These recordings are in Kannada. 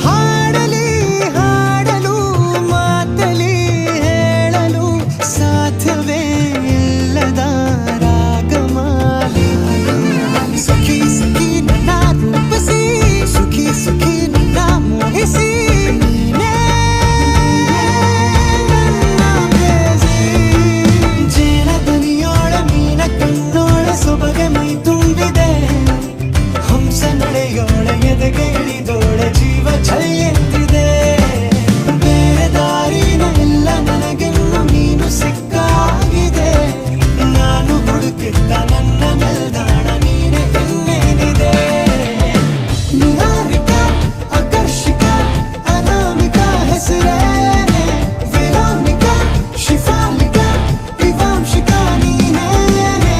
ಹಾಡಲಿ ಹಾಡಲು ಮಾತಲಿ ಹೇಳಲು ಸಾಧ್ಯವೇ ಇಲ್ಲದ ರಾಗಮಾಲಿ ಸಖಿ ಸಖಿ ನನ್ನ ರೂಪಿಸಿ ಸುಖಿ ಸುಖಿ ನನ್ನ ಮೋಹಿಸಿ ನೀನೇ ನನ್ನ ಪ್ರೇಯಸಿ. ಜೇನ ದನಿಯೋಳ ಮೀನ ಕಣ್ಣೋಳ ಸೊಬಗೆ ಮೈ ತುಂಬಿದೆ ಹಂಸ ನಡೆಯೋಳ ಎದೆಗೆ ಇಳಿದೋಳ ಜೀವ ಛಲ್ಲೆಂದಿದೆ. ಬೇರೆ ದಾರಿನ ಇಲ್ಲ ನನಗೆನ್ನು ನೀನು ಸಿಕ್ಕಾಗಿದೆ ನಾನು ಹುಡುಕಿದ್ದ ನನ್ನ ನಿಲ್ದಾಣ ನೀನೆ ಇನ್ನೇನಿದೆ. ನಿಹಾರಿಕ ಆಕರ್ಷಿಕ ಅನಾಮಿಕ ಹೆಸರೇನೆ ವೆರೋನಿಕ ಶಿಫಾಲಿಕ ವಿವಾಂಶಿಕ ನೀನೇನೆ.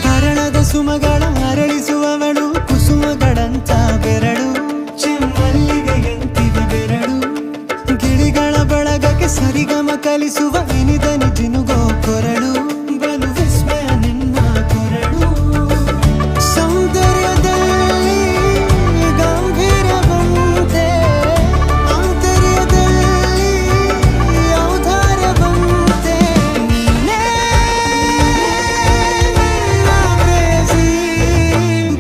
ಹರಳದ ಸುಮಗಳ ಅರಳಿಸುವವಳು ಕುಸುಮಗಳಂತ ಬೆರಳು ಚೆಮ್ಮಲ್ಲಿಗೆಯಂತಿವೆ ಬೆರಳು ಗಿಳಿಗಳ ಬಳಗಕ್ಕೆ ಸರಿಗಮ ಕಲಿಸುವ ಇನಿದನಿ ಜಿನುಗೋ ಕೊರಳು ಬಲು ವಿಸ್ಮಯ ನಿನ್ನ ಕೊರಳು. ಸೌಂದರ್ಯದಲ್ಲಿ ಗಂಭೀರವಂತೆ ಆಂತರ್ಯದಲ್ಲಿ ಔದಾರ್ಯವಂತೆ ನೀನೇ ಪ್ರೇಯಸಿ.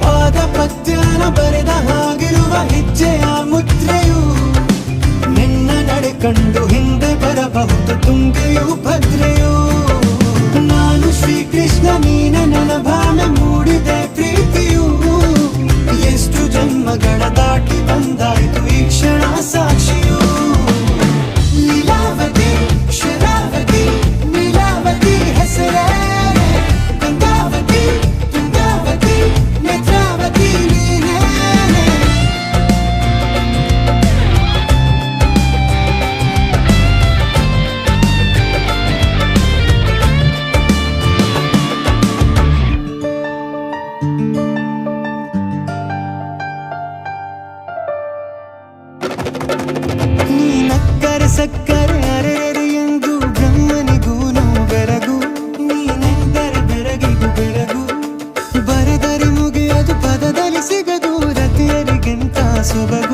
ಪಾದ ಪದ್ಯನ ಬರೆದ ಹಾಗಿರುವ ಹೆಜ್ಜೆಯ ಮುದ್ರೆಯು ನಿನ್ನ ನಡೆ ಕಂಡು ಹಿಂದೆ ಬರಬಹುದು ತುಂಗೆಯು ಭದ್ರೆಯು. ನಾನು ಶ್ರೀಕೃಷ್ಣ ನೀನೆ ನನ್ನ ಭಾವ ಮೂಡಿದೆ ಪ್ರೀತಿಯು ಎಷ್ಟು ಜನ್ಮಗಳ ದಾಟಿ ಬಂದಾಯ್ತು ಈ ಕ್ಷಣ ಸಾಕ್ಷಿಯು. ಲೀಲಾವತಿ ಶರಾವತಿ ನೀಲಾವತಿ ಹೆಸರೇನೆ ಗಂಗಾವತಿ ತುಂಗಾವತಿ ನೇತ್ರಾವತಿ ನೀನೇನೆ. ನೀ ನಕ್ಕರೆ ಸಕ್ಕರೆ ಅರೆರೆ ಎಂದು ಬ್ರಹ್ಮನಿಗೂ ಬೆರಗು ನೀನೆಂದರೆ ಬೆರಗಿಗೂ ಬೆರಗು ಬರೆದರೆ ಮುಗಿಯದು ಪದದಲ್ಲಿ ಸಿಗದು ರತಿಯರಿಗಿಂತ ಸೊಬಗು.